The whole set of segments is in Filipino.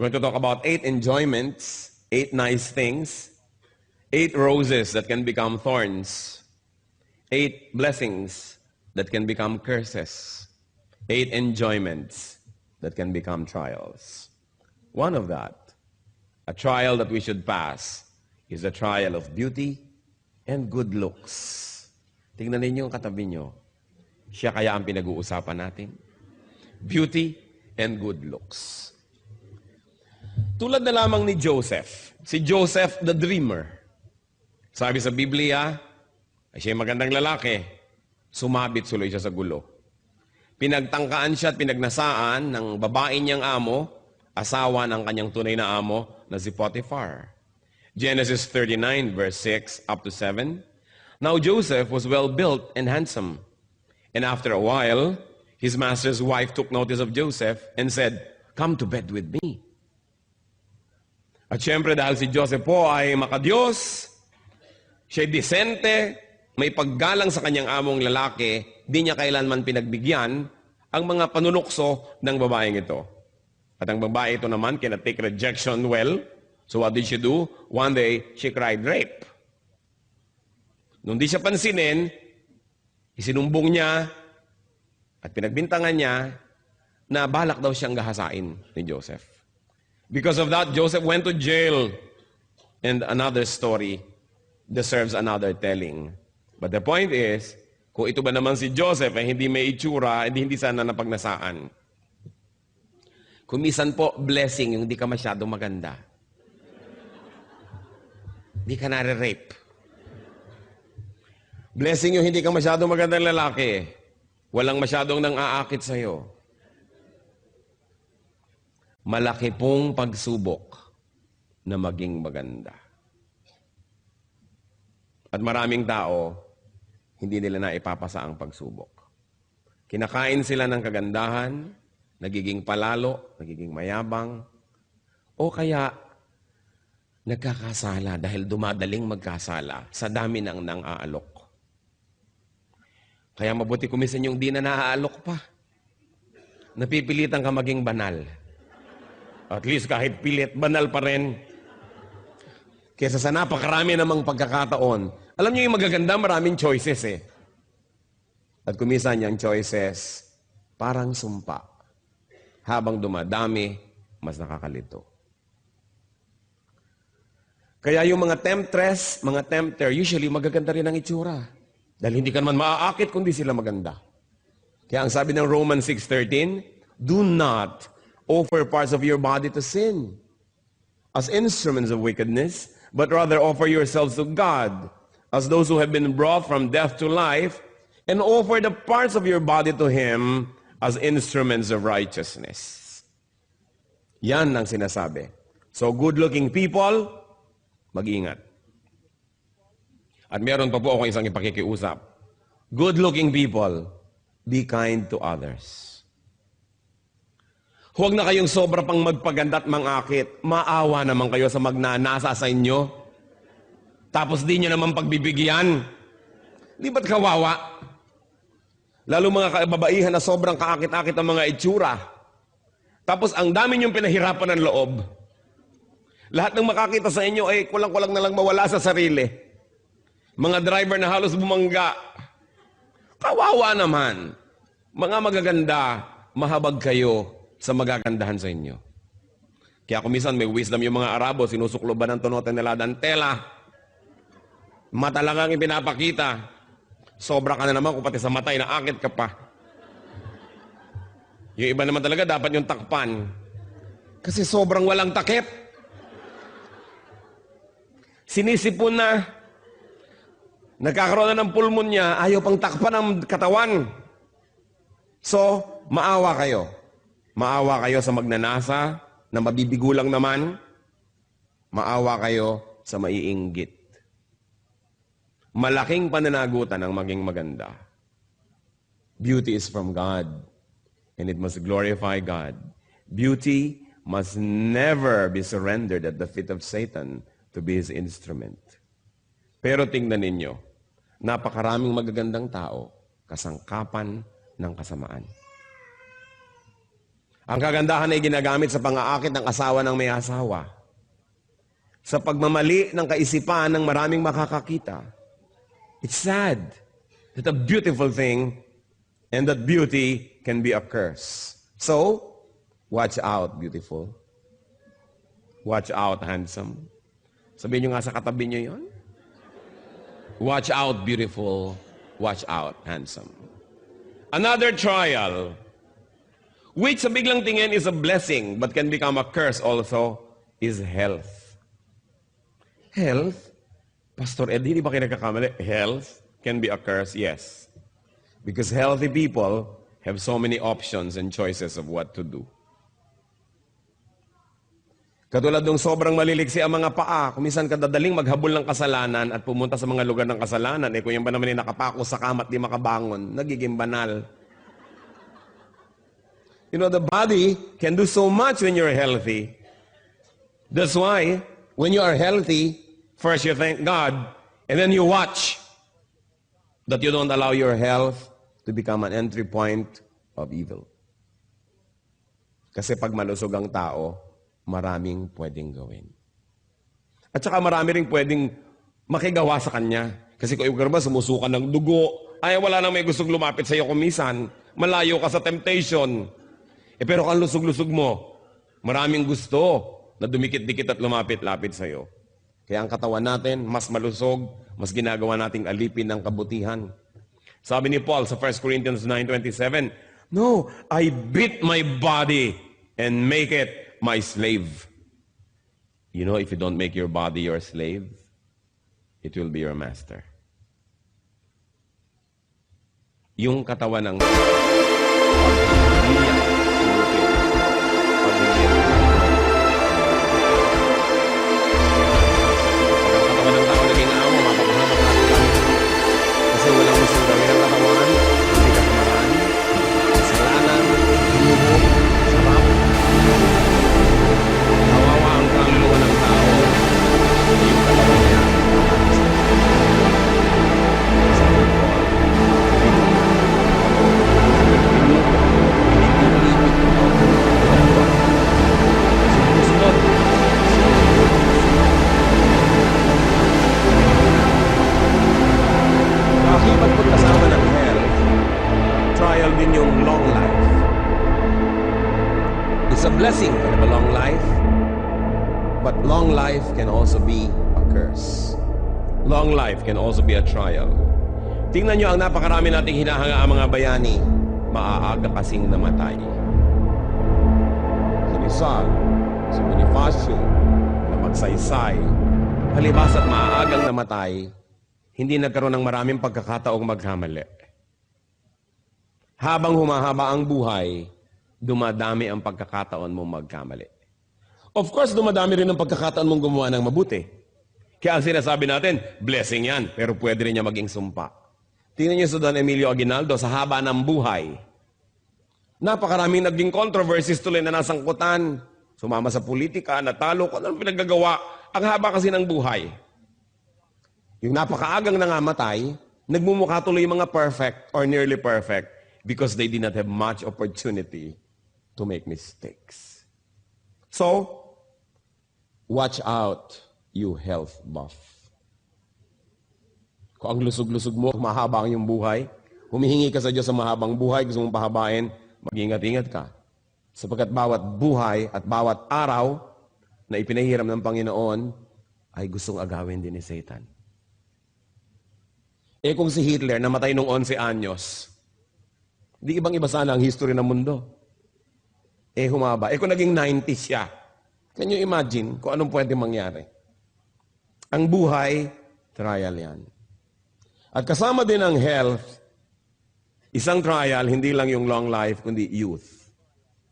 We're going to talk about 8 enjoyments, 8 nice things, 8 roses that can become thorns, 8 blessings that can become curses, 8 enjoyments that can become trials. One of that, a trial that we should pass, is the trial of beauty and good looks. Tingnan ninyo yung katabi nyo. Siya kaya ang pinag-uusapan natin. Beauty and good looks. Tulad na lamang ni Joseph. Si Joseph the dreamer. Sabi sa Biblia, ay siya magandang lalaki. Sumabit suloy siya sa gulo. Pinagtangkaan siya at pinagnasaan ng babae niyang amo, asawa ng kanyang tunay na amo na si Potiphar. Genesis 39 verse 6 up to 7. Now Joseph was well built and handsome. And after a while, his master's wife took notice of Joseph and said, "Come to bed with me." At syempre dahil si Joseph po ay makadiyos, siya'y disente, may paggalang sa kanyang among lalaki, di niya kailanman pinagbigyan ang mga panunukso ng babaeng ito. At ang babae ito naman cannot take rejection well. So what did she do? One day, she cried rape. Nung di siya pansinin, isinumbong niya at pinagbintangan niya na balak daw siyang gahasain ni Joseph. Because of that, Joseph went to jail. And another story deserves another telling. But the point is, kung ito ba naman si Joseph ay hindi may itsura, hindi sana napagnasaan. Kumisan po, blessing yung di ka masyadong maganda. Di ka nare-rape. Blessing yung hindi ka masyadong magandang lalaki. Walang masyadong nang aakit sa'yo. Malaki pong pagsubok na maging maganda. At maraming tao, hindi nila na ipapasa ang pagsubok. Kinakain sila ng kagandahan, nagiging palalo, nagiging mayabang, o kaya nagkakasala dahil dumadaling magkasala sa dami ng nang-aalok. Kaya mabuti kumisan yung di na naaalok pa. Napipilitan ka maging banal. At least kahit pilit, banal pa rin. Kesa sa napakarami namang pagkakataon. Alam niyo yung magaganda, maraming choices eh. At kumisan yung choices, parang sumpa. Habang dumadami, mas nakakalito. Kaya yung mga temptress, mga tempter, usually magaganda rin ang itsura. Dahil hindi ka naman maaakit kundi sila maganda. Kaya ang sabi ng Romans 6:13, do not offer parts of your body to sin as instruments of wickedness, but rather offer yourselves to God as those who have been brought from death to life, and offer the parts of your body to Him as instruments of righteousness. Yan ang sinasabi. So good-looking people, mag-ingat. At meron pa po ako isang ipakikiusap. Good-looking people, be kind to others. Huwag na kayong sobra pang magpaganda at mangakit. Maawa naman kayo sa magnanasa sa inyo. Tapos di nyo naman pagbibigyan. Di ba't kawawa? Lalo mga kababaihan na sobrang kaakit-akit ang mga itsura. Tapos ang dami nyong pinahirapan ng loob. Lahat ng makakita sa inyo ay kulang-kulang na lang mawala sa sarili. Mga driver na halos bumangga. Kawawa naman. Mga magaganda, mahabag kayo sa magagandahan sa inyo. Kaya kumisan may wisdom yung mga Arabo, sinusukloban ng tunotan nila dantela. Mata lang ang ipinapakita. Sobra ka na naman kung pati sa matay na akit ka pa. Yung iba naman talaga dapat yung takpan. Kasi sobrang walang takip. Sinisipon na. Nagkakaroon na ng pulmonya, ayaw pang takpan ang katawan. So, maawa kayo. Maawa kayo sa magnanasa, na mabibigo lang naman. Maawa kayo sa maiinggit. Malaking pananagutan ang maging maganda. Beauty is from God, and it must glorify God. Beauty must never be surrendered at the feet of Satan to be his instrument. Pero tingnan ninyo, napakaraming magagandang tao, kasangkapan ng kasamaan. Ang kagandahan ay ginagamit sa pang-aakit ng asawa ng may asawa. Sa pagmamali ng kaisipan ng maraming makakakita. It's sad that a beautiful thing and that beauty can be a curse. So, watch out, beautiful. Watch out, handsome. Sabihin nyo nga sa katabi nyo yun. Watch out, beautiful. Watch out, handsome. Another trial, which sa biglang tingin is a blessing but can become a curse also, is health. Health? Pastor Ed, hindi ba kayo nagkakamali? Health can be a curse? Yes. Because healthy people have so many options and choices of what to do. Katulad ng sobrang maliliksi ang mga paa, kung minsan kadadaling maghabol ng kasalanan at pumunta sa mga lugar ng kasalanan, kung yan ba naman yung nakapako sa kama at di makabangon, nagiging banal. You know, the body can do so much when you're healthy. That's why, when you are healthy, first you thank God, and then you watch that you don't allow your health to become an entry point of evil. Kasi pag malusog ang tao, maraming pwedeng gawin. At saka marami rin pwedeng makigawa sa kanya. Kasi kung ikaw ba sumusuka ng dugo, ay wala nang may gustong lumapit sa iyo kumisan. Malayo ka sa temptation. Pero kung lusog-lusog mo, maraming gusto na dumikit-dikit at lumapit-lapit sa iyo. Kaya ang katawan natin, mas malusog, mas ginagawa nating alipin ng kabutihan. Sabi ni Paul sa 1 Corinthians 9:27, "No, I beat my body and make it my slave." You know, if you don't make your body your slave, it will be your master. Yung katawan ng kasi walang gustong gawin ng katawan, hindi katamaraan, kasalanan, luho, sarap. Kawawa ang kaluluwa ng tao, yung katawan niya. Sabi ko, sumusunod. Bakit pagkasama ng health, trial din yung long life. It's a blessing to have a long life, but long life can also be a curse. Long life can also be a trial. Tingnan nyo ang napakarami nating hinahanga mga bayani, maaaga kasing namatay. Si Rizal, si Bonifacio, na magsaysay, halibas at maaagang namatay, hindi nagkaroon ng maraming pagkakataong magkamali. Habang humahaba ang buhay, dumadami ang pagkakataon mong magkamali. Of course, dumadami rin ang pagkakataon mong gumawa ng mabuti. Kaya ang sinasabi natin, blessing yan, pero pwede rin niya maging sumpa. Tingnan niyo sa Don Emilio Aguinaldo, sa haba ng buhay. Napakaraming naging controversies tuloy na nasangkutan. Sumama sa politika, natalo, kung anong pinaggagawa. Ang haba kasi ng buhay. Yung napakaagang nangamatay, nagmumukha tuloy yung mga perfect or nearly perfect because they did not have much opportunity to make mistakes. So, watch out, you health buff. Kung ang lusog-lusog mo, mahaba ang iyong buhay, humihingi ka sa Diyos sa mahabang buhay, gusto mong pahabain, mag-ingat-ingat ka. Sapagkat bawat buhay at bawat araw na ipinahiram ng Panginoon ay gustong agawin din ni Satan. Kung si Hitler namatay nung 11 anyos, di ibang-iba sana ang history ng mundo. Humaba. Kung naging 90 siya, can you imagine kung anong pwede mangyari? Ang buhay, trial yan. At kasama din ang health, isang trial, hindi lang yung long life, kundi youth.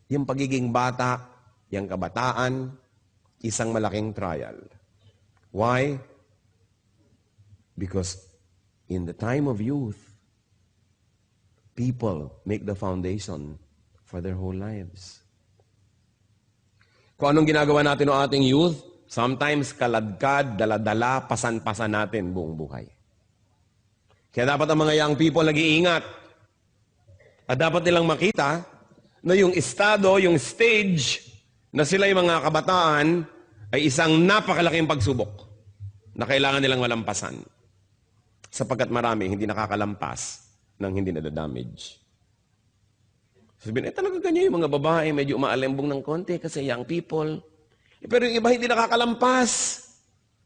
Yung pagiging bata, yung kabataan, isang malaking trial. Why? Because in the time of youth, people make the foundation for their whole lives. Kung anong ginagawa natin ng ating youth, sometimes kaladkad, daladala, pasan-pasan natin buong buhay. Kaya dapat ang mga young people nag-iingat. At dapat nilang makita na yung estado, yung stage na sila yung mga kabataan ay isang napakalaking pagsubok na kailangan nilang malampasan. Sapagkat marami hindi nakakalampas ng hindi nadadamage. Sabihin, talaga ganyan yung mga babae, medyo umaalembong ng konti kasi young people. Pero yung iba hindi nakakalampas.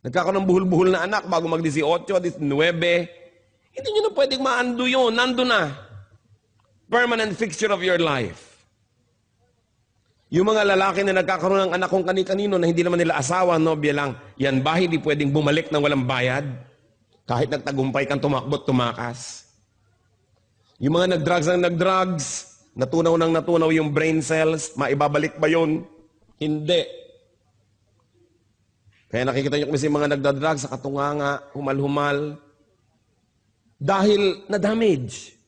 Nagkakaroon ng buhol-buhol na anak bago mag-18, 19. Hindi nyo na pwedeng maando yun. Nando na. Permanent fixture of your life. Yung mga lalaki na nagkakaroon ng anak kung kani-kanino na hindi naman nila asawa, nobya lang, yan ba hindi pwedeng bumalik ng walang bayad? Kahit nagtagumpay kang tumakbot, tumakas. Yung mga nag-drugs, natunaw yung brain cells, maibabalik ba yun? Hindi. Kaya nakikita nyo kasi mga nagdadrugs sa katunganga, humal-humal, dahil na-damage.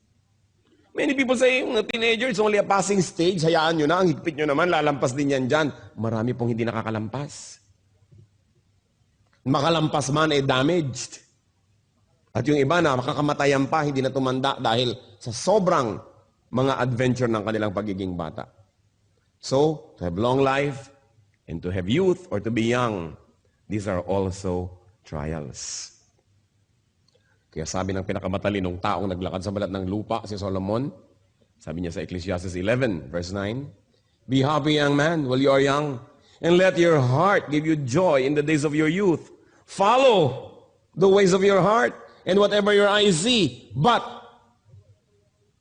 Many people say, mga teenagers, only a passing stage, hayaan nyo na, ang higpit nyo naman, lalampas din yan dyan. Marami pong hindi nakakalampas. Makalampas man ay damaged. At yung iba na makakamatayan pa, hindi na tumanda dahil sa sobrang mga adventure ng kanilang pagiging bata. So, to have long life, and to have youth, or to be young, these are also trials. Kaya sabi ng pinakamatalinong taong naglakad sa balat ng lupa, si Solomon, sabi niya sa Ecclesiastes 11, verse 9, "Be happy, young man, while you are young, and let your heart give you joy in the days of your youth. Follow the ways of your heart, and whatever your eyes see. But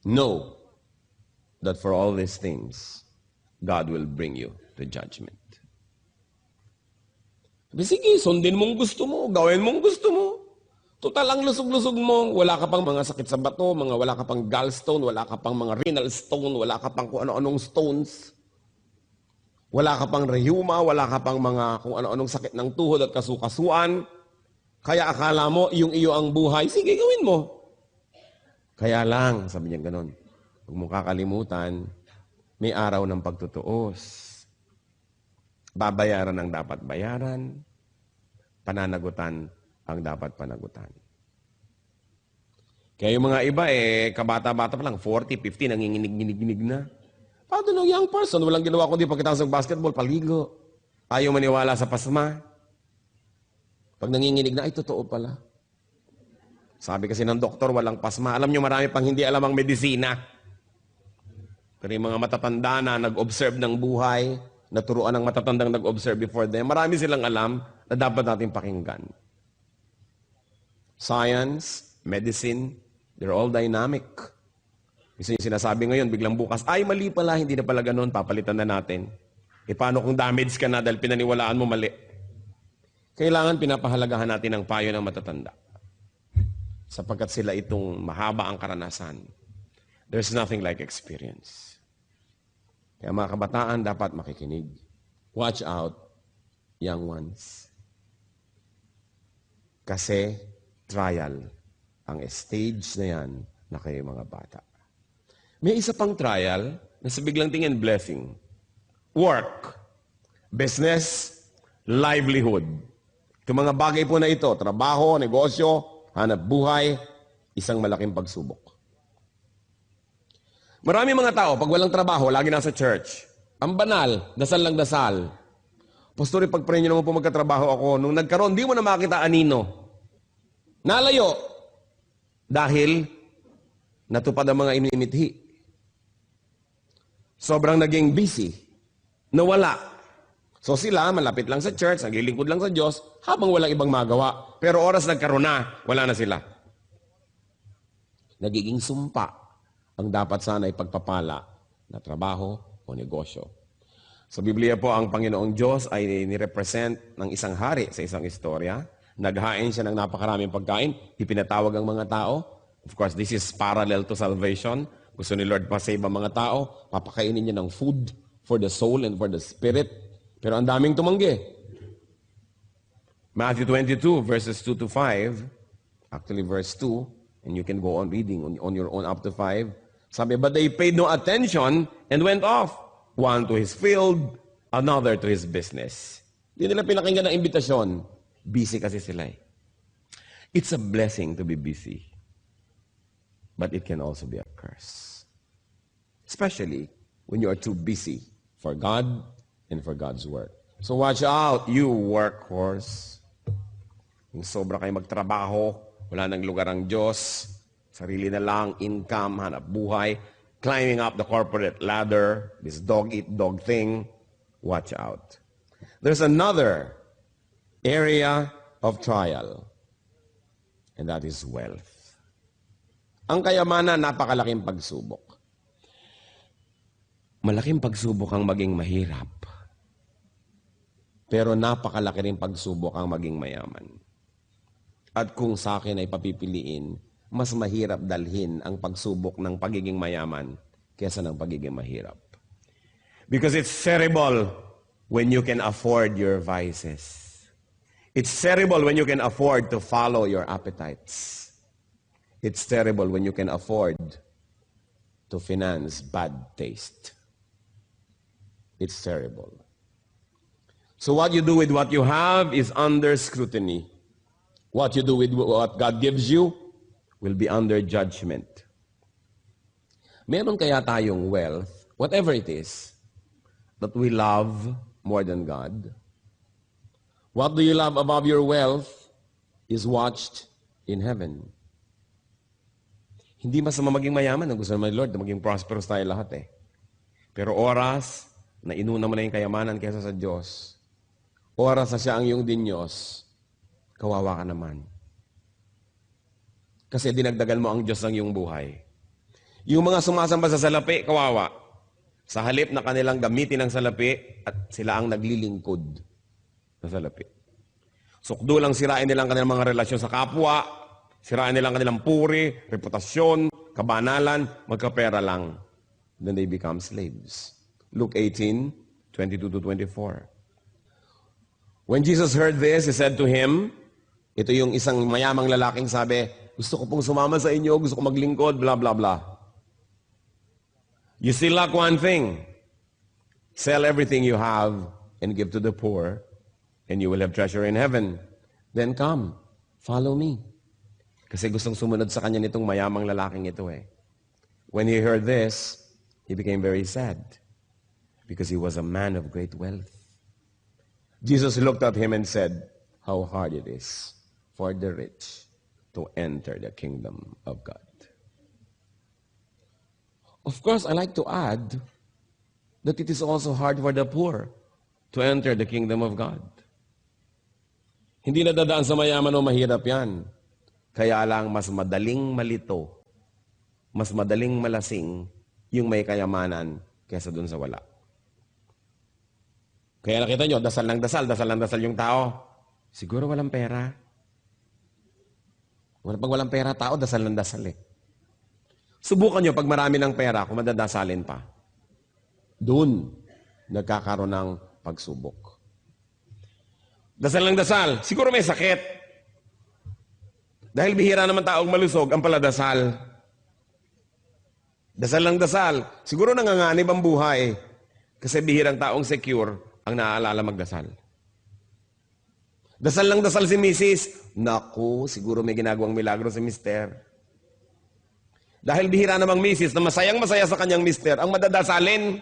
know that for all these things, God will bring you to judgment." Sige, sundin mong gusto mo, gawin mong gusto mo. Total, ang lusog-lusog mo, wala ka pang mga sakit sa bato, wala ka pang gallstone, wala ka pang mga renal stone, wala ka pang kung ano-anong stones. Wala ka pang rheuma, wala ka pang mga kung ano-anong sakit ng tuhod at kasukasuan. Kaya akala mo, yung iyo ang buhay, sige, gawin mo. Kaya lang, sabi niya ganon, huwag mo kakalimutan, may araw ng pagtutuos. Babayaran ang dapat bayaran, pananagutan ang dapat panagutan. Kaya yung mga iba, kabata-bata pa lang, 40, 50, nanginginig-ginig na. Paano ng young person, walang ginawa kundi pagkatapos ng basketball, paligo. Ayaw maniwala sa pasma. Pag nanginginig na, ay totoo pala. Sabi kasi ng doktor, walang pasma. Alam nyo, marami pang hindi alam ang medisina. Pero yung mga matatanda na nag-observe ng buhay, naturuan ng matatandang nag-observe before them, marami silang alam na dapat natin pakinggan. Science, medicine, they're all dynamic. Kasi yung sinasabi ngayon, biglang bukas, ay mali pala, hindi na pala ganun, papalitan na natin. Paano kung damage ka na dahil pinaniwalaan mo mali? Kailangan pinapahalagahan natin ang payo ng matatanda. Sapagkat sila itong mahaba ang karanasan. There's nothing like experience. Kaya mga kabataan dapat makikinig. Watch out, young ones. Kasi trial ang stage na yan na kayo mga bata. May isa pang trial na sa biglang tingin blessing. Work, business, livelihood. Itong mga bagay po na ito, trabaho, negosyo, hanap buhay, isang malaking pagsubok. Marami mga tao, pag walang trabaho, lagi nasa church. Ang banal, dasal lang dasal. Pastor, pag-pray nyo naman po magkatrabaho ako. Nung nagkaroon, di mo na makita anino. Nalayo. Dahil natupad ang mga inimithi. Sobrang naging busy. Nawala. So sila, malapit lang sa church, naglilingkod lang sa Diyos, habang walang ibang magawa. Pero oras nagkaroon na, wala na sila. Nagiging sumpa ang dapat sana ipagpapala na trabaho o negosyo. Sa Biblia po, ang Panginoong Diyos ay nirepresent ng isang hari sa isang istorya. Naghain siya ng napakaraming pagkain, ipinatawag ang mga tao. Of course, this is parallel to salvation. Gusto ni Lord pa-save ang mga tao, papakainin niya ng food for the soul and for the spirit. Pero ang daming tumanggi. Matthew 22, verses 2 to 5, actually verse 2, and you can go on reading on your own up to 5. Sabi, but they paid no attention and went off. One to his field, another to his business. Hindi nila pinakinggan ang imbitasyon. Busy kasi sila eh. It's a blessing to be busy. But it can also be a curse. Especially when you are too busy for God and for God's work. So watch out, you workhorse. Yung sobra kayo magtrabaho, wala nang lugar ang Diyos, sarili na lang, income, hanap buhay, climbing up the corporate ladder, this dog-eat-dog thing, watch out. There's another area of trial, and that is wealth. Ang kayamanan, napakalaking pagsubok. Malaking pagsubok ang maging mahirap. Pero napakalaki rin pagsubok ang maging mayaman. At kung sa akin ay papipiliin, mas mahirap dalhin ang pagsubok ng pagiging mayaman kesa ng pagiging mahirap. Because it's terrible when you can afford your vices. It's terrible when you can afford to follow your appetites. It's terrible when you can afford to finance bad taste. It's terrible. So what you do with what you have is under scrutiny. What you do with what God gives you will be under judgment. Meron kaya tayong wealth, whatever it is, that we love more than God? What do you love above your wealth is watched in heaven. Hindi masama maging mayaman. Ang gusto naman ni Lord na maging prosperous tayo lahat eh. Pero oras na inuna mo na yung kayamanan kaysa sa Diyos, oras na siya ang iyong Diyos, kawawa ka naman. Kasi dinagdagan mo ang Diyos ng iyong buhay. Yung mga sumasamba sa salapi, kawawa. Sa halip na kanilang gamitin ang salapi, at sila ang naglilingkod sa salapi. Sukdo lang sirain nilang kanilang mga relasyon sa kapwa, sirain nilang kanilang puri, reputasyon, kabanalan, magkapera lang. Then they become slaves. Luke 18:22-24. When Jesus heard this, He said to him, ito yung isang mayamang lalaking sabi, gusto ko pong sumama sa inyo, gusto ko maglingkod, blah, blah, blah. You still lack one thing. Sell everything you have and give to the poor, and you will have treasure in heaven. Then come, follow me. Kasi gustong sumunod sa kanya nitong mayamang lalaking ito eh. When he heard this, he became very sad because he was a man of great wealth. Jesus looked at him and said, how hard it is for the rich to enter the kingdom of God. Of course, I like to add that it is also hard for the poor to enter the kingdom of God. Hindi na dadaan sa mayaman o mahirap yan. Kaya lang mas madaling malito, mas madaling malasing yung may kayamanan kaysa dun sa wala. Kaya nakita nyo, dasal ng dasal yung tao. Siguro walang pera. Pag walang pera tao, dasal ng dasal eh. Subukan nyo pag marami ng pera, kung madadasalin pa. Doon, nagkakaroon ng pagsubok. Dasal ng dasal, siguro may sakit. Dahil bihira naman taong malusog, ang paladasal. Dasal ng dasal, siguro nanganganib ang buhay. Kasi bihirang taong secure, ang naaalala magdasal. Dasal lang dasal si Mrs. Naku, siguro may ginagawang milagro si Mister. Dahil bihira namang Mrs. na masayang-masaya sa kanyang Mister, ang madadasalin.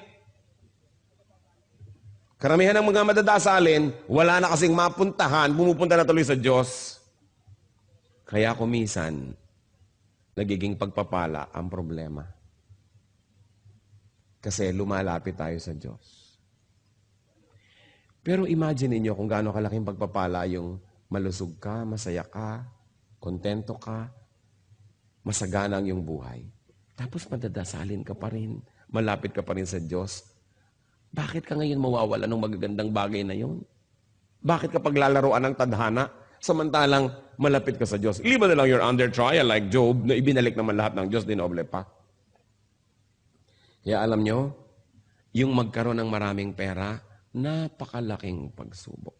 Karamihan ng mga madadasalin, wala na kasing mapuntahan, pumupunta na tuloy sa Diyos. Kaya kumisan, nagiging pagpapala ang problema. Kasi lumalapit tayo sa Diyos. Pero imagine niyo kung gaano kalaking pagpapala yung malusog ka, masaya ka, kontento ka, masagana ang iyong buhay. Tapos madadasalin ka pa rin, malapit ka pa rin sa Diyos. Bakit ka ngayon mawawala ng magagandang bagay na yun? Bakit ka paglalaroan ng tadhana, samantalang malapit ka sa Diyos? Liba na lang you're under trial like Job, na ibinalik naman lahat ng Diyos, dinoble pa. Kaya alam nyo, yung magkaroon ng maraming pera, napakalaking pagsubok.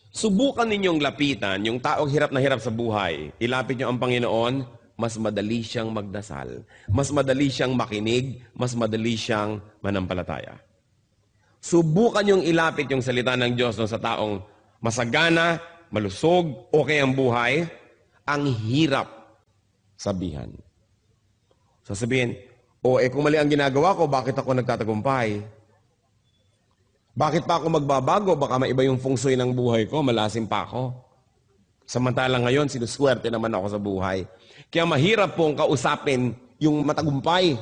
Subukan ninyong lapitan yung taong hirap na hirap sa buhay. Ilapit nyo ang Panginoon, mas madali siyang magdasal. Mas madali siyang makinig, mas madali siyang manampalataya. Subukan yung ilapit yung salita ng Diyos sa taong masagana, malusog, okay ang buhay, ang hirap sabihan. Sasabihin, O kung mali ang ginagawa ko, bakit ako nagtatagumpay? Bakit pa ako magbabago? Baka maiba yung feng shui ng buhay ko, malasim pa ako. Samantalang ngayon, sinuswerte naman ako sa buhay. Kaya mahirap pong kausapin yung matagumpay.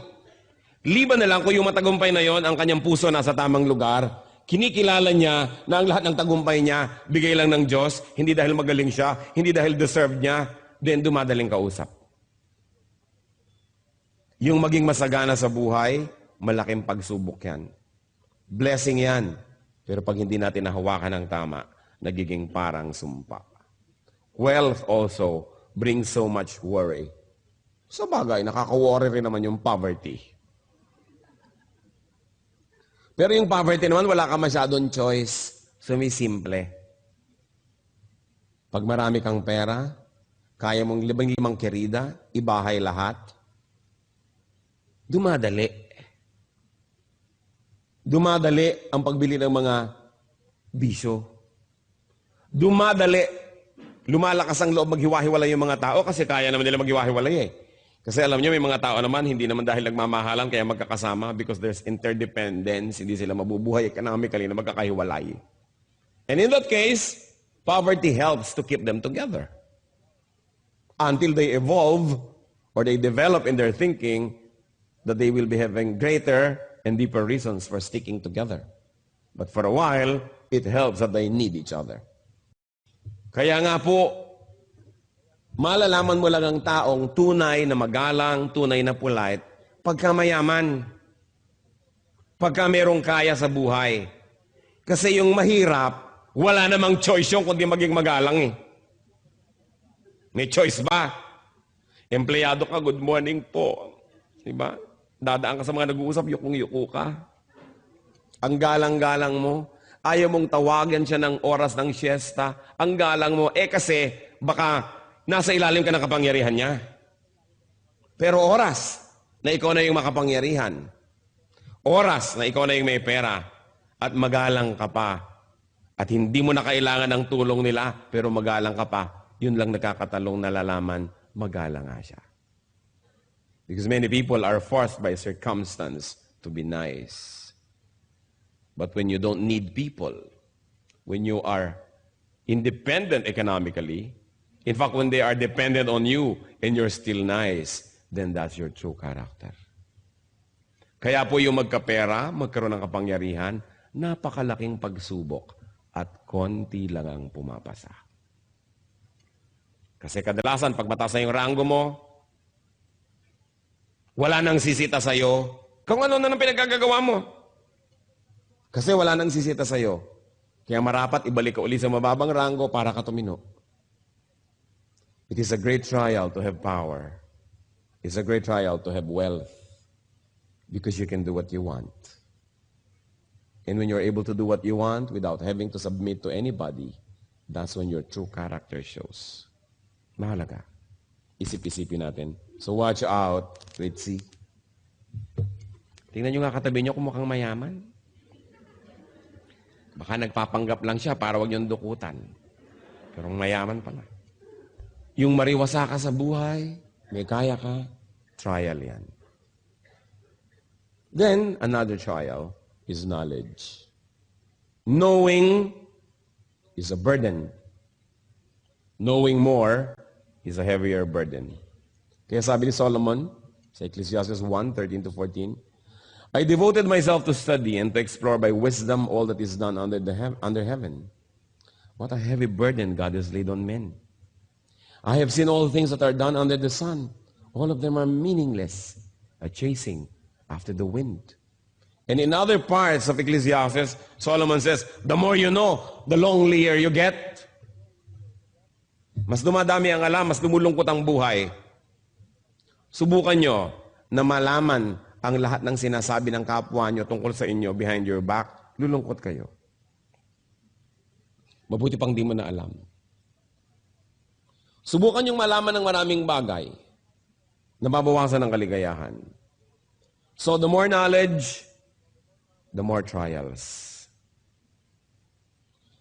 Liban na lang kung yung matagumpay na yon, ang kanyang puso nasa tamang lugar, kinikilala niya na ang lahat ng tagumpay niya, bigay lang ng Diyos, hindi dahil magaling siya, hindi dahil deserve niya, then dumadaling kausap. Yung maging masagana sa buhay, malaking pagsubok yan. Blessing yan. Pero pag hindi natin nahawakan ng tama, nagiging parang sumpa. Wealth also brings so much worry. Sa bagay, nakaka-worry rin naman yung poverty. Pero yung poverty naman, wala ka masyadong choice. Sumisimple. Pag marami kang pera, kaya mong limang kerida, ibahay lahat, dumadali. Dumadali ang pagbili ng mga bisyo. Dumadali. Lumalakas ang loob maghiwa-hiwalay yung mga tao kasi kaya naman nila maghiwa-hiwalay eh. Kasi alam niyo, may mga tao naman, hindi naman dahil nagmamahalan kaya magkakasama because there's interdependence, hindi sila mabubuhay economically na magkakahiwalay. And in that case, poverty helps to keep them together. Until they evolve or they develop in their thinking that they will be having greater and deeper reasons for sticking together. But for a while, it helps that they need each other. Kaya nga po, malalaman mo lang ang taong tunay na magalang, tunay na polite, pagka mayaman, pagka merong kaya sa buhay. Kasi yung mahirap, wala namang choice yung kundi maging magalang eh. May choice ba? Empleyado ka, good morning po. Diba? Dadaan ka sa mga nag-uusap, yukong-yuko ka. Ang galang-galang mo. Ayaw mong tawagan siya ng oras ng siesta. Ang galang mo, kasi baka nasa ilalim ka ng kapangyarihan niya. Pero oras na ikaw na yung makapangyarihan. Oras na ikaw na yung may pera. At magalang ka pa. At hindi mo na kailangan ng tulong nila, pero magalang ka pa. Yun lang nakakatalong nalalaman, magalang nga siya. Because many people are forced by circumstance to be nice. But when you don't need people, when you are independent economically, in fact, when they are dependent on you and you're still nice, then that's your true character. Kaya po yung magkapera, magkaroon ng kapangyarihan, napakalaking pagsubok at konti lang ang pumapasa. Kasi kadalasan, pag mataas na yung rango mo, wala nang sisita sa'yo, kung ano na nang pinagkagagawa mo. Kasi wala nang sisita sa'yo. Kaya marapat ibalik ka uli sa mababang rango para ka tumino. It is a great trial to have power. It's a great trial to have wealth. Because you can do what you want. And when you're able to do what you want without having to submit to anybody, that's when your true character shows. Mahalaga. Isip-isipin natin. So watch out, Ritzy. Tingnan nyo nga katabi nyo kung mukhang mayaman. Baka nagpapanggap lang siya para wag niyong dukutan. Pero mayaman pala. Yung mariwasa ka sa buhay, may kaya ka, trial yan. Then, another trial is knowledge. Knowing is a burden. Knowing more is a heavier burden. Kaya sabi ni Solomon sa Ecclesiastes 1:13-14, I devoted myself to study and to explore by wisdom all that is done under heaven. What a heavy burden God has laid on men. I have seen all things that are done under the sun. All of them are meaningless, a chasing after the wind. And in other parts of Ecclesiastes, Solomon says, the more you know, the lonelier you get. Mas dumadami ang alam, mas lumulungkot ang buhay. Subukan nyo na malaman ang lahat ng sinasabi ng kapwa nyo tungkol sa inyo behind your back, lulungkot kayo. Mabuti pang di mo na alam. Subukan yung malaman ng maraming bagay na mabawasan ng kaligayahan. So the more knowledge, the more trials.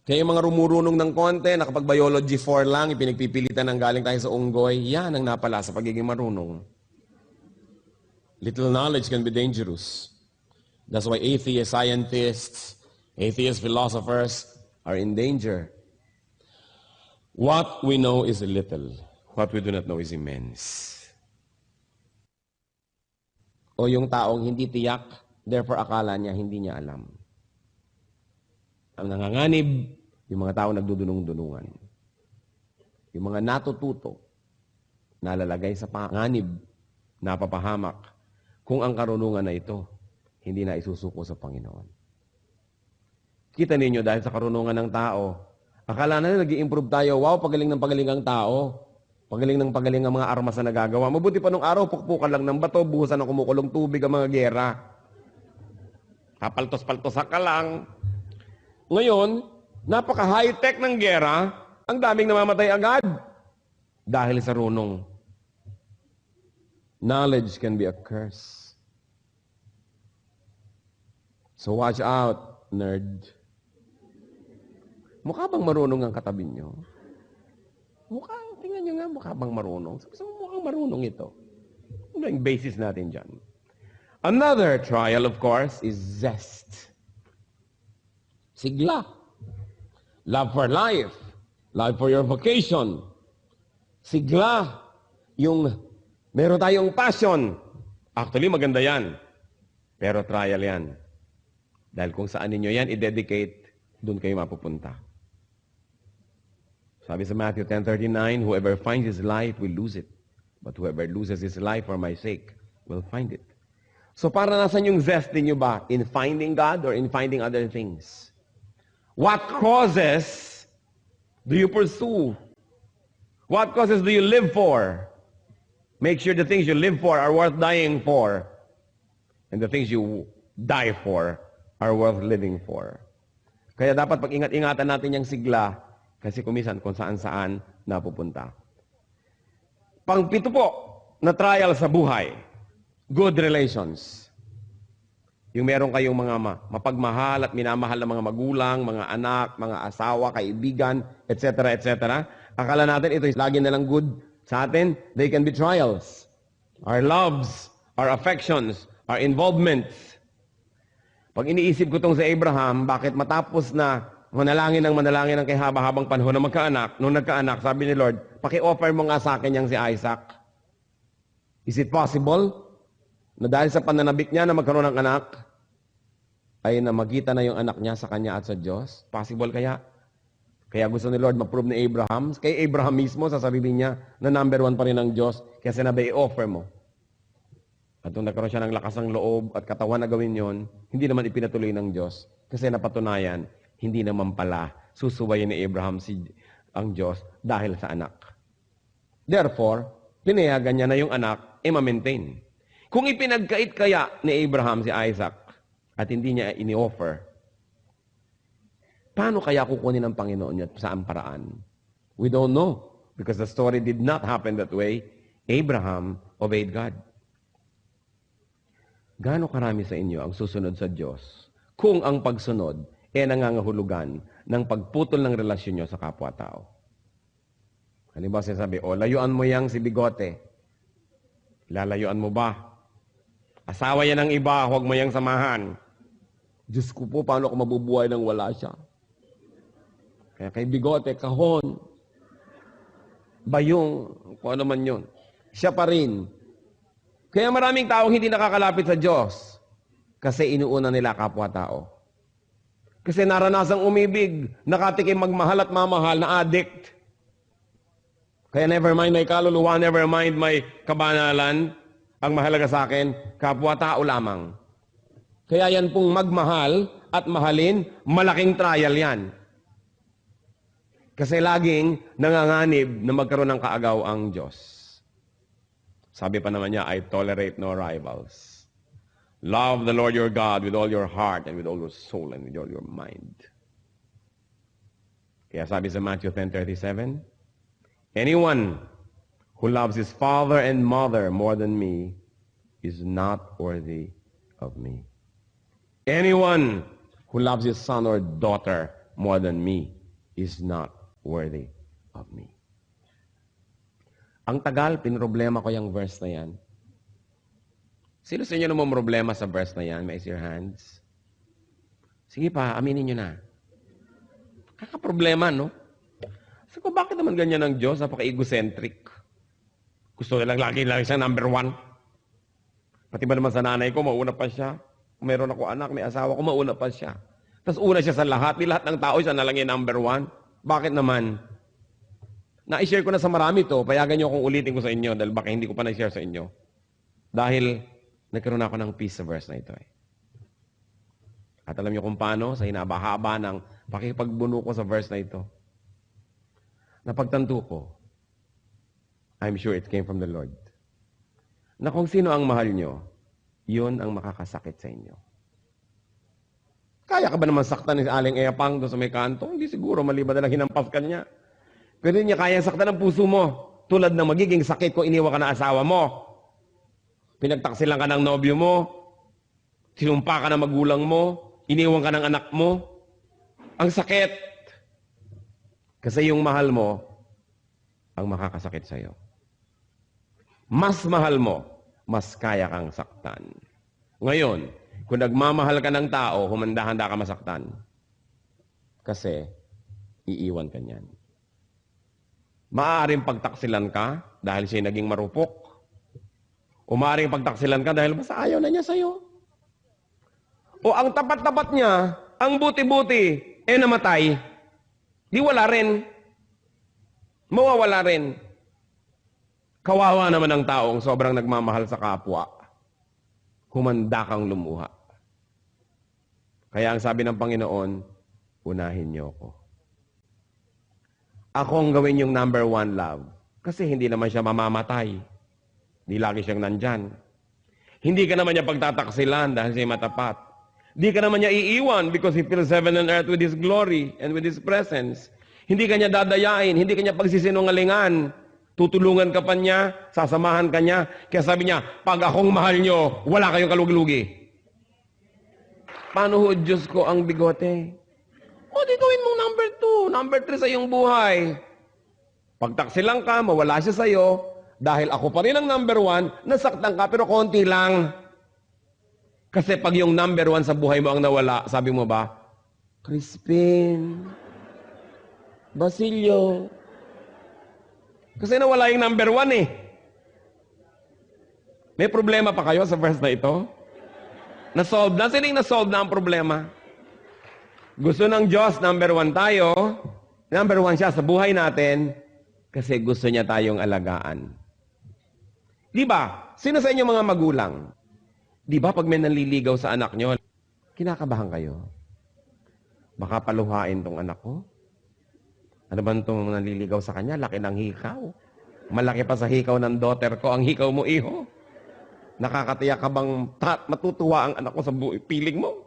Kaya yung mga rumurunong ng konti, nakapag-biology 4 lang, ipinagpipilitan ng galing tayo sa unggoy, yan ang napala sa pagiging marunong. Little knowledge can be dangerous. That's why atheist scientists, atheist philosophers are in danger. What we know is little. What we do not know is immense. O yung taong hindi tiyak, therefore akala niya hindi niya alam. Ang nanganganib, yung mga tao nagdudunong-dunungan. Yung mga natututo, nalalagay sa panganib, napapahamak, kung ang karunungan na ito, hindi na isusuko sa Panginoon. Kita ninyo, dahil sa karunungan ng tao, akala na nag-i-improve tayo, wow, pagaling ng pagaling ang tao, pagaling ng pagaling ang mga armas na nagagawa. Mabuti pa nung araw, pukpukan lang ng bato, buhusan ng kumukulong tubig ang mga gera. Kapaltos-paltos ka lang. Ngayon, napaka-high-tech ng gera, ang daming namamatay agad. Dahil sa runong. Knowledge can be a curse. So watch out, nerd. Mukha bang marunong ang katabi nyo? Tingnan nyo nga, mukha bang marunong? Sabi mo, mukhang marunong ito. Ano yung basis natin dyan? Another trial, of course, is zest. Sigla. Love for life. Love for your vocation. Sigla. Yung meron tayong passion. Actually, maganda yan. Pero trial yan. Dahil kung saan ninyo yan i-dedicate, doon kayo mapupunta. Sabi sa Matthew 10:39, whoever finds his life will lose it. But whoever loses his life for my sake will find it. So para nasan yung zest ninyo ba? In finding God or in finding other things? What causes do you pursue? What causes do you live for? Make sure the things you live for are worth dying for. And the things you die for are worth living for. Kaya dapat pag-ingat-ingatan natin yung sigla kasi kumisan kung saan-saan napupunta. Pang-pito po na trial sa buhay, good relations. Yung meron kayong mga mapagmahal at minamahal na mga magulang, mga anak, mga asawa, kaibigan, etc., etc. Akala natin ito lagi na lang good sa atin. They can be trials. Our loves, our affections, our involvements. Pag iniisip ko itong sa Abraham, bakit matapos na manalangin ng kay haba-habang panahon na magkaanak, nung nagkaanak, sabi ni Lord, paki-offer mo nga sa akin yang si Isaac. Is it possible na dahil sa pananabik niya na magkaroon ng anak, ay namagita na yung anak niya sa kanya at sa Diyos? Possible kaya? Kaya gusto ni Lord ma-prove ni Abraham, kay Abraham mismo sa sarili niya, na number 1 pa rin ang Diyos, kaya sinabi, i-offer mo. At nung nagkaroon siya ng lakas ng loob at katawan na gawin yon, hindi naman ipinatuloy ng Diyos. Kasi napatunayan, hindi naman pala susubayin ni Abraham ang Diyos dahil sa anak. Therefore, pinayagan niya na yung anak, ma-maintain. Kung ipinagkait kaya ni Abraham si Isaac at hindi niya ini-offer, paano kaya kukunin ng Panginoon niya at saan paraan? We don't know because the story did not happen that way. Abraham obeyed God. Gaano karami sa inyo ang susunod sa Diyos kung ang pagsunod nangangahulugan ng pagputol ng relasyon nyo sa kapwa-tao? Halimbawa sinasabi, layuan mo yang si Bigote. Lalayuan mo ba? Asawa yan ng iba, huwag mo yang samahan. Diyos ko po, paano ako mabubuhay nang wala siya? Kaya kay Bigote, kahon. Bayong, kung ano man yun. Siya pa rin. Kaya maraming taong hindi nakakalapit sa Diyos kasi inuuna nila kapwa-tao. Kasi naranasang umibig, nakatikim magmahal at mamahal na addict. Kaya never mind may kaluluwa, never mind may kabanalan. Ang mahalaga sa akin, kapwa-tao lamang. Kaya yan pong magmahal at mahalin, malaking trial yan. Kasi laging nanganganib na magkaroon ng kaagaw ang Diyos. Sabi pa naman niya, I tolerate no rivals. Love the Lord your God with all your heart and with all your soul and with all your mind. Kaya sabi sa Matthew 10:37, anyone who loves his father and mother more than me is not worthy of me. Anyone who loves his son or daughter more than me is not worthy of me. Ang tagal, pinroblema ko yung verse na yan. Sino sa inyo namang problema sa verse na yan? Raise your hands. Sige pa, aminin nyo na. Kakaproblema, no? Sabi ko, bakit naman ganyan ang Diyos? Napaka-egocentric. Gusto nilang lagi siyang number one. Pati ba naman sa nanay ko, mauna pa siya. Kung meron ako anak, may asawa ko, mauna pa siya. Tapos una siya sa lahat. Di lahat ng tao, siya na lang yung number one. Bakit naman? Na-share ko na sa marami to. Payagan niyo kung ulitin ko sa inyo dahil baka hindi ko pa na-share sa inyo. Dahil nagkaroon ako ng peace sa verse na ito. At alam niyo kung paano, sa hinaba-haba ng pakipagbuno ko sa verse na ito. Napagtanto ko, I'm sure it came from the Lord, na kung sino ang mahal nyo, yun ang makakasakit sa inyo. Kaya ka ba naman saktan ni Aling Eyapang doon sa may kanto? Hindi siguro, maliban na lang hinampas ka niya. Pero hindi niya kaya saktan ang puso mo. Tulad ng magiging sakit kung iniwan ka ng asawa mo. Pinagtaksilan ka ng nobyo mo. Sinumpa ka ng magulang mo. Iniwan ka ng anak mo. Ang sakit. Kasi yung mahal mo, ang makakasakit sa'yo. Mas mahal mo, mas kaya kang saktan. Ngayon, kung nagmamahal ka ng tao, humanda-handa ka masaktan. Kasi, iiwan ka niyan. Maaaring pagtaksilan ka dahil siya naging marupok. O maaaring pagtaksilan ka dahil basta ayaw na niya sa'yo. O ang tapat-tapat niya, ang buti-buti, namatay. Di wala rin. Mawawala rin. Kawawa naman ang taong sobrang nagmamahal sa kapwa. Humanda kang lumuha. Kaya ang sabi ng Panginoon, unahin niyo ako. Ako ang gawin yung number one love. Kasi hindi naman siya mamamatay. Hindi lagi siyang nandyan. Hindi ka naman niya pagtataksilan dahil siya matapat. Hindi ka naman niya iiwan because He fills heaven and earth with His glory and with His presence. Hindi ka niya dadayain, hindi ka niya pagsisinungalingan. Tutulungan ka pa niya, sasamahan ka niya. Kaya sabi niya, pag akong mahal niyo, wala kayong kalugi-lugi. Paano ho, Diyos ko, ang bigote? O, di gawin mong number 2, number 3 sa iyong buhay. Pagtaksilang ka, mawala siya sa'yo, dahil ako pa rin ang number 1, nasaktan ka, pero konti lang. Kasi pag yung number 1 sa buhay mo ang nawala, sabi mo ba, Crispin, Basilio. Kasi nawala yung number 1 eh. May problema pa kayo sa verse na ito? Na-solve na? Sino yung na-solve na ang problema? Gusto ng Diyos, number 1 tayo. Number 1 siya sa buhay natin kasi gusto niya tayong alagaan. Di ba? Sino sa inyo mga magulang? Di ba pag may nanliligaw sa anak nyo, kinakabahan kayo? Baka paluhain tong anak ko? Ano ba itong nanliligaw sa kanya? Laki ng hikaw. Malaki pa sa hikaw ng daughter ko ang hikaw mo, iho. Nakakatiyak ka bang matutuwa ang anak ko sa piling mo?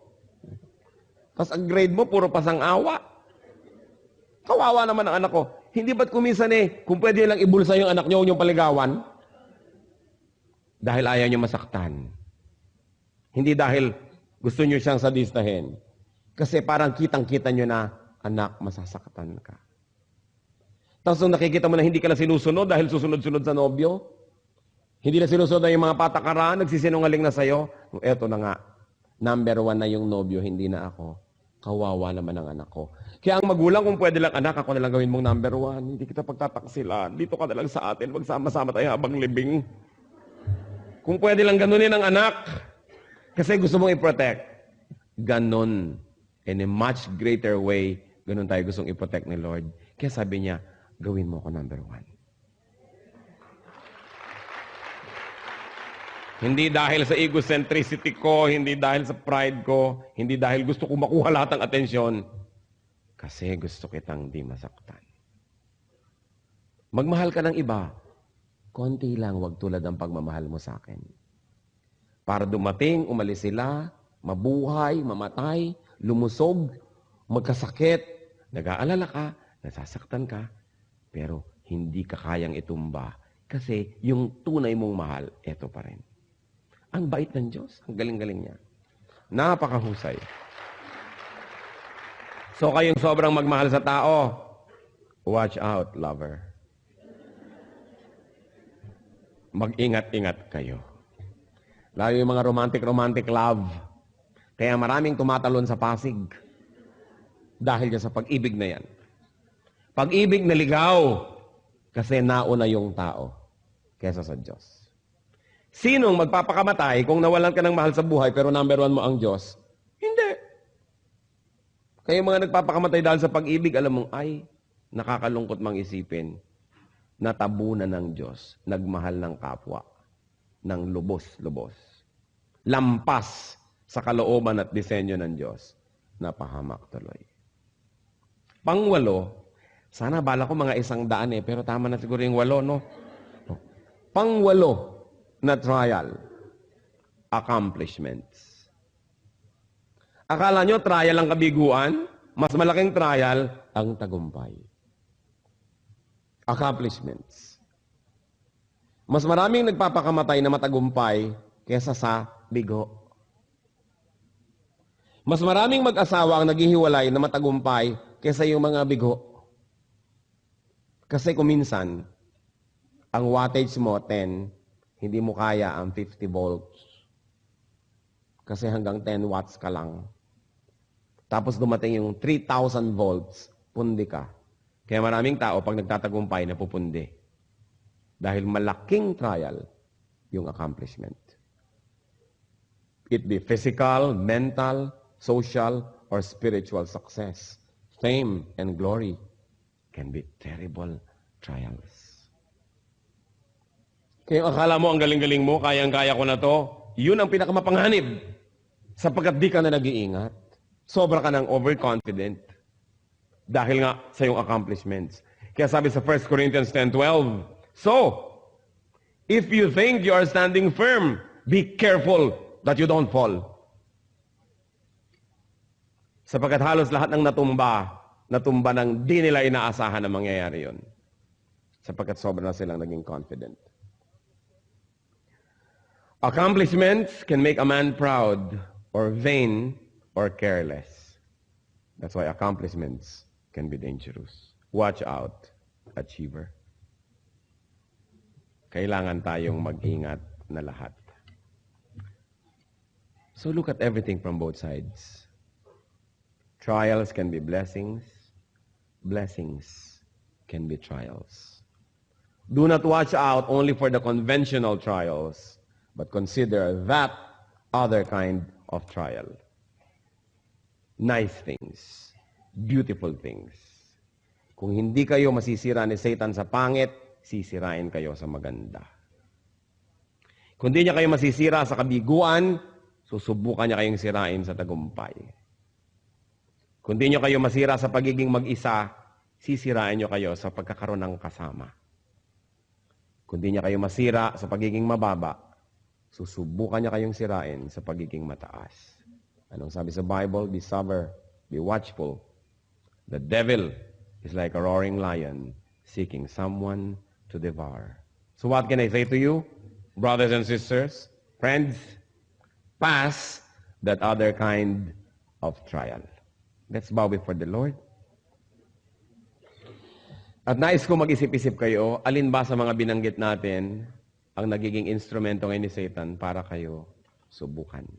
Tapos ang grade mo, puro pasang awa. Kawawa naman ang anak ko. Hindi ba't kuminsan kung pwede lang ibulsa yung anak nyo, yung paligawan? Dahil ayaw nyo masaktan. Hindi dahil gusto nyo siyang sadistahin. Kasi parang kitang-kita nyo na, anak, masasaktan ka. Tapos nung nakikita mo na hindi ka na sinusunod dahil susunod-sunod sa nobyo, hindi na sinusunod na yung mga patakaran, nagsisinungaling na sa'yo, eto na nga, number 1 na yung nobyo, hindi na ako. Kawawa naman ang anak ko. Kaya ang magulang, kung pwede lang, anak, ako na lang gawin mong number 1, hindi kita pagtataksilan, dito ka na lang sa atin, magsama-sama tayo habang libing. Kung pwede lang ganunin ang anak, kasi gusto mong i-protect, ganon, in a much greater way, ganon tayo gustong i-protect ni Lord. Kaya sabi niya, gawin mo ako number 1. Hindi dahil sa egocentricity ko, hindi dahil sa pride ko, hindi dahil gusto ko makuha lahat ng atensyon. Kasi gusto kitang di masaktan. Magmahal ka ng iba, konti lang, wag tulad ang pagmamahal mo sa akin. Para dumating, umalis sila, mabuhay, mamatay, lumusog, magkasakit, nag-aalala ka, nasasaktan ka, pero hindi ka kayang itumba kasi yung tunay mong mahal, eto pa rin. Ang bait ng Diyos, ang galing-galing niya. Napakahusay. So kayong sobrang magmahal sa tao, watch out, lover. Mag-ingat-ingat kayo. Lalo yung mga romantic love. Kaya maraming tumatalon sa Pasig. Dahil dyan sa pag-ibig na yan. Pag-ibig na ligaw. Kasi nauna yung tao kesa sa Diyos. Sinong magpapakamatay kung nawalan ka ng mahal sa buhay pero number one mo ang Diyos? Hindi. Kaya mga nagpapakamatay dahil sa pag-ibig, alam mong, ay, nakakalungkot mang isipin, natabunan ng Diyos, nagmahal ng kapwa, ng lubos-lubos. Lampas sa kalooban at disenyo ng Diyos, napahamak tuloy. Pangwalo, sana bala ko mga 100 pero tama na siguro yung 8, no? Pangwalo na trial, accomplishments. Akala nyo trial ang kabiguan? Mas malaking trial ang tagumpay. Accomplishments. Mas maraming nagpapakamatay na matagumpay kesa sa bigo. Mas maraming mag-asawa ang naghihiwalay na matagumpay kesa yung mga bigo. Kasi kuminsan, ang wattage mo 10, hindi mo kaya ang 50 volts. Kasi hanggang 10 watts ka lang. Tapos dumating yung 3,000 volts, pundi ka. Kaya maraming tao, pag nagtatagumpay, napupundi. Dahil malaking trial yung accomplishment. It be physical, mental, social, or spiritual success. Fame and glory can be terrible trials. Kaya akala mo ang galing-galing mo, kayang-kaya ko na to, yun ang pinakamapanganib. Sapagkat di ka na nag-iingat. Sobra ka ng overconfident. Dahil nga sa iyong accomplishments. Kaya sabi sa 1 Corinthians 10:12, so, if you think you are standing firm, be careful that you don't fall. Sapagkat halos lahat ng natumba ng di nila inaasahan na mangyayari yun. Sapagkat sobra na silang naging confident. Accomplishments can make a man proud or vain or careless. That's why accomplishments can be dangerous. Watch out, achiever. Kailangan tayong mag-ingat na lahat. So look at everything from both sides. Trials can be blessings. Blessings can be trials. Do not watch out only for the conventional trials, but consider that other kind of trial. Nice things. Beautiful things. Kung hindi kayo masisira ni Satan sa pangit, sisirain kayo sa maganda. Kung hindi niya kayo masisira sa kabiguan, susubukan niya kayong sirain sa tagumpay. Kung hindi niyo kayo masira sa pagiging mag-isa, sisirain niyo kayo sa pagkakaroon ng kasama. Kung hindi niya kayo masira sa pagiging mababa, susubukan niya kayong sirain sa pagiging mataas. Anong sabi sa Bible? Be sober, be watchful. The devil is like a roaring lion seeking someone to devour. So what can I say to you, brothers and sisters, friends? Pass that other kind of trial. Let's bow before the Lord. At nais ko mag-isip-isip kayo, alin ba sa mga binanggit natin ang nagiging instrumento ngayon ni Satan para kayo subukan?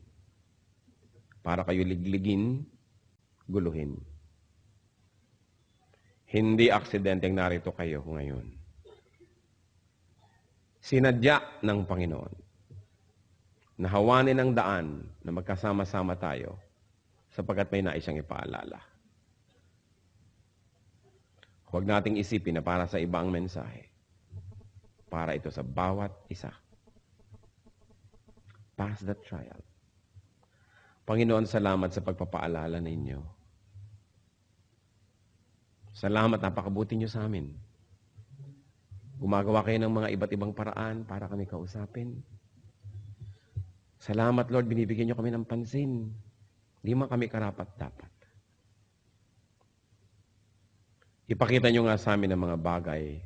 Para kayo ligligin, guluhin. Hindi aksidenteng narito kayo ngayon. Sinadya ng Panginoon. Nahawanin ang daan na magkasama-sama tayo sapagkat may nais siyang ipaalala. Huwag nating isipin na para sa ibang mensahe. Para ito sa bawat isa. Pass the trial. Panginoon, salamat sa pagpapaalala ninyo. Salamat, napakabuti niyo sa amin. Gumagawa kayo ng mga iba't ibang paraan para kami kausapin. Salamat, Lord, binibigyan niyo kami ng pansin. Hindi man kami karapat-dapat. Ipakita niyo nga sa amin ang mga bagay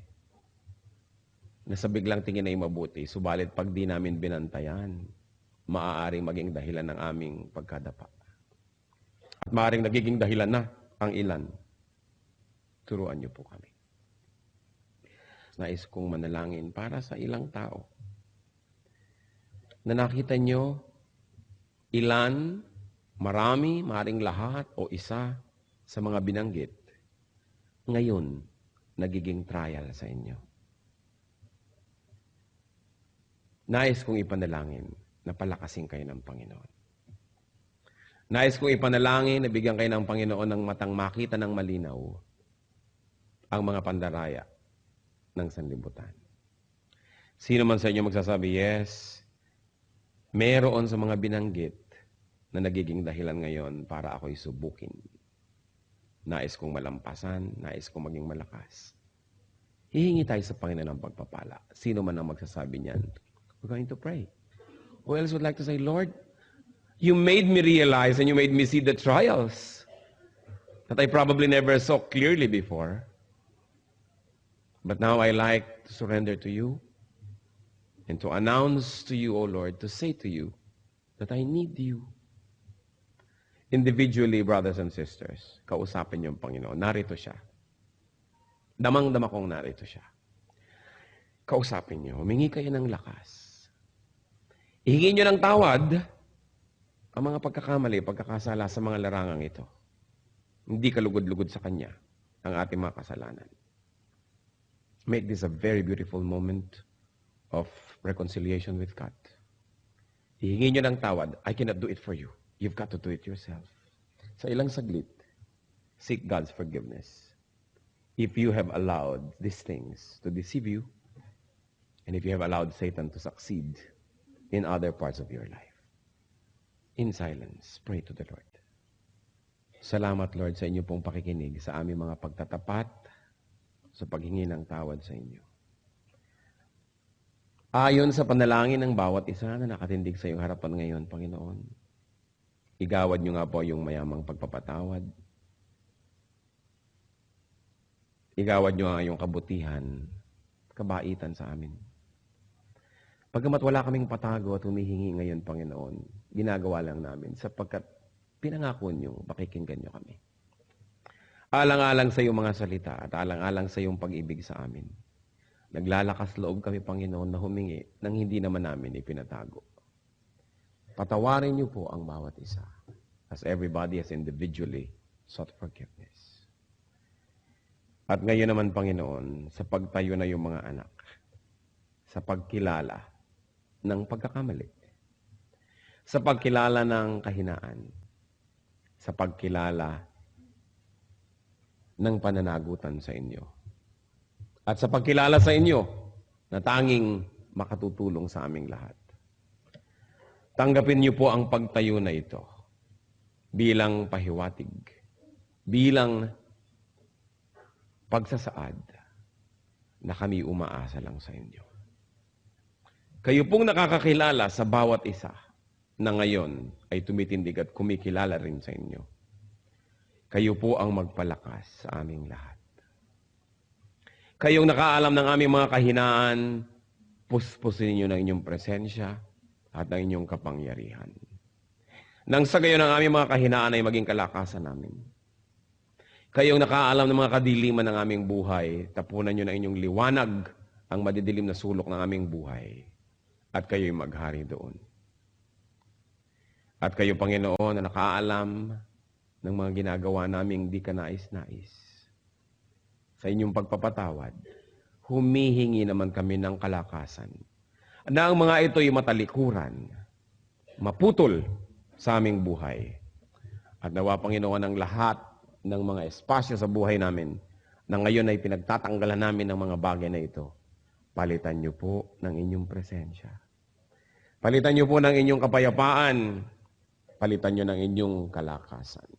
na sa biglang tingin ay mabuti, subalit pag di namin binantayan, maaaring maging dahilan ng aming pagkadapa. At maaaring nagiging dahilan na ang ilan. Turuan niyo po kami. Nais kong manalangin para sa ilang tao na nakita nyo ilan, marami, maring lahat o isa sa mga binanggit, ngayon, nagiging trial sa inyo. Nais kong ipanalangin na palakasin kayo ng Panginoon. Nais kong ipanalangin na bigyan kayo ng Panginoon ng matang makita ng malinaw ang mga pandaraya ng sanlibutan. Sino man sa inyo magsasabi, yes, meron sa mga binanggit na nagiging dahilan ngayon para ako'y subukin. Nais kong malampasan, nais kong maging malakas. Hihingi tayo sa Panginoon ng pagpapala. Sino man ang magsasabi niyan, we're going to pray. Who else would like to say, Lord, you made me realize and you made me see the trials that I probably never saw clearly before. But now I like to surrender to you and to announce to you, O Lord, to say to you that I need you. Individually, brothers and sisters, kausapin niyo ang Panginoon. Narito siya. Damang-dama kong narito siya. Kausapin niyo. Humingi kayo ng lakas. Ihingi niyo ng tawad ang mga pagkakamali, pagkakasala sa mga larangang ito. Hindi kalugod-lugod sa Kanya ang ating mga kasalanan. Make this a very beautiful moment of reconciliation with God. Hihingi niyo ng tawad. I cannot do it for you. You've got to do it yourself. Sa ilang saglit, seek God's forgiveness. If you have allowed these things to deceive you, and if you have allowed Satan to succeed in other parts of your life. In silence, pray to the Lord. Salamat, Lord, sa inyo pong pakikinig sa aming mga pagtatapat sa paghingi ng tawad sa inyo. Ayon sa panalangin ng bawat isa na nakatindig sa iyong harapan ngayon, Panginoon, igawad niyo nga po yung mayamang pagpapatawad. Igawad niyo nga yung kabutihan, kabaitan sa amin. Pagkamat wala kaming patago at humihingi ngayon, Panginoon, ginagawa lang namin sapagkat pinangako niyo, pakikinggan niyo kami. Alang-alang sa iyong mga salita at alang-alang sa iyong pag-ibig sa amin. Naglalakas loob kami, Panginoon, na humingi nang hindi naman namin ipinatago. Patawarin niyo po ang bawat isa as everybody has individually sought forgiveness. At ngayon naman, Panginoon, sa pagtayo na yung mga anak, sa pagkilala ng pagkakamali, sa pagkilala ng kahinaan, sa pagkilala ng pananagutan sa inyo, at sa pagkilala sa inyo na tanging makatutulong sa aming lahat. Tanggapin niyo po ang pagtayo na ito bilang pahiwatig, bilang pagsasaad na kami umaasa lang sa inyo. Kayo pong nakakakilala sa bawat isa na ngayon ay tumitindig at kumikilala rin sa inyo. Kayo po ang magpalakas sa aming lahat. Kayong nakaalam ng aming mga kahinaan, puspusin ninyo ng inyong presensya at ng inyong kapangyarihan. Nang sa gayon ang aming mga kahinaan ay maging kalakasan namin. Kayong nakaalam ng mga kadiliman ng aming buhay, tapunan nyo ng inyong liwanag ang madidilim na sulok ng aming buhay. At kayo'y maghari doon. At kayo, Panginoon, na nakaalam ng mga ginagawa naming di ka nais-nais. Sa inyong pagpapatawad, humihingi naman kami ng kalakasan na ang mga ito'y matalikuran, maputol sa aming buhay. At nawa, Panginoon, ang lahat ng mga espasyo sa buhay namin na ngayon ay pinagtatanggalan namin ng mga bagay na ito, palitan niyo po ng inyong presensya. Palitan niyo po ng inyong kapayapaan. Palitan niyo ng inyong kalakasan.